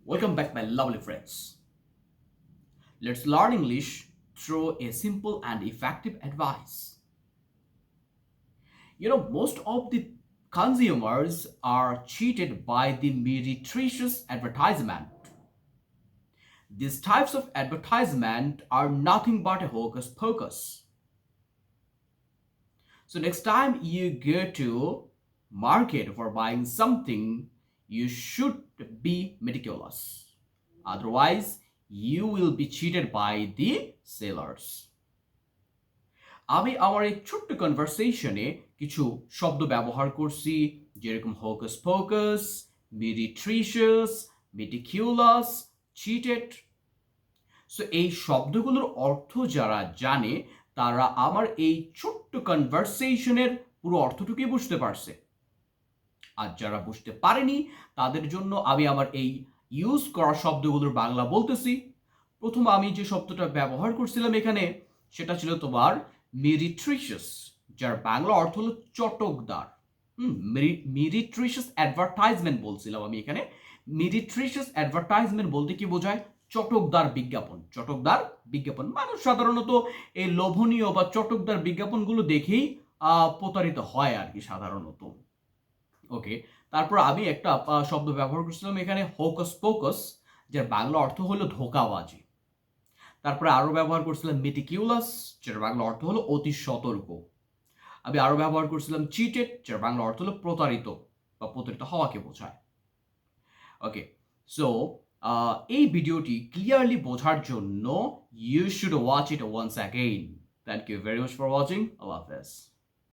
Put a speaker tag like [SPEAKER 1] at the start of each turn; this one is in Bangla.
[SPEAKER 1] Welcome back, my lovely friends. Let's learn English through a simple and effective advice. Most of the consumers are cheated by the meretricious advertisement. These types of advertisement are nothing but a hocus pocus. So next time you go to market for buying something, you should be meticulous. Otherwise, you will be cheated by the sellers. আমি আমার এই ছোট্ট কনভারসেশনে কিছু শব্দ ব্যবহার করছি, যেরকম হোকাস পোকাস, মিরিট্রিশিয়াস, মেটিকিউলাস, চিটেড। সো এই শব্দগুলোর অর্থ যারা জানে তারা আমার এই ছোট্ট কনভারসেশনের পুরো অর্থটুকুই বুঝতে পারছে। আর যারা বুঝতে পারেনি তাদের জন্য আমি আমার এই ইউজ করা শব্দগুলোর বাংলা বলতেছি। প্রথম আমি যে শব্দটা ব্যবহার করছিলাম এখানে সেটা ছিল তোমার মেরিট্রিশিয়াস, যার বাংলা অর্থ হলো চটকদার। মেরিট্রিশিয়াস অ্যাডভার্টাইজমেন্ট বলছিলাম আমি এখানে। মেরিট্রিশিয়াস অ্যাডভার্টাইজমেন্ট বলতে কি বোঝায়? চটকদার বিজ্ঞাপন। চটকদার বিজ্ঞাপন মানুষ সাধারণত এই লোভনীয় বা চটকদার বিজ্ঞাপনগুলো দেখেই প্রতারিত হয় আর কি সাধারণত। ওকে, তারপর আমি একটা শব্দ ব্যবহার করছিলাম এখানে হোকাস পোকাস, যার বাংলা অর্থ হলো ধোঁকাবাজি। তারপরে আরো ব্যবহার করছিলাম মেটিকিউলাস, যার বাংলা অর্থ হলো অতি সতর্ক। আমি আরো ব্যবহার করছিলাম চিটেড, যার বাংলা অর্থ হলো প্রতারিত বা প্রতারিত হওয়াকে বোঝায়। ওকে, সো এই ভিডিওটি ক্লিয়ারলি বোঝার জন্য you should watch it once again. Thank you very much for watching. আল্লাহ হাফেজ।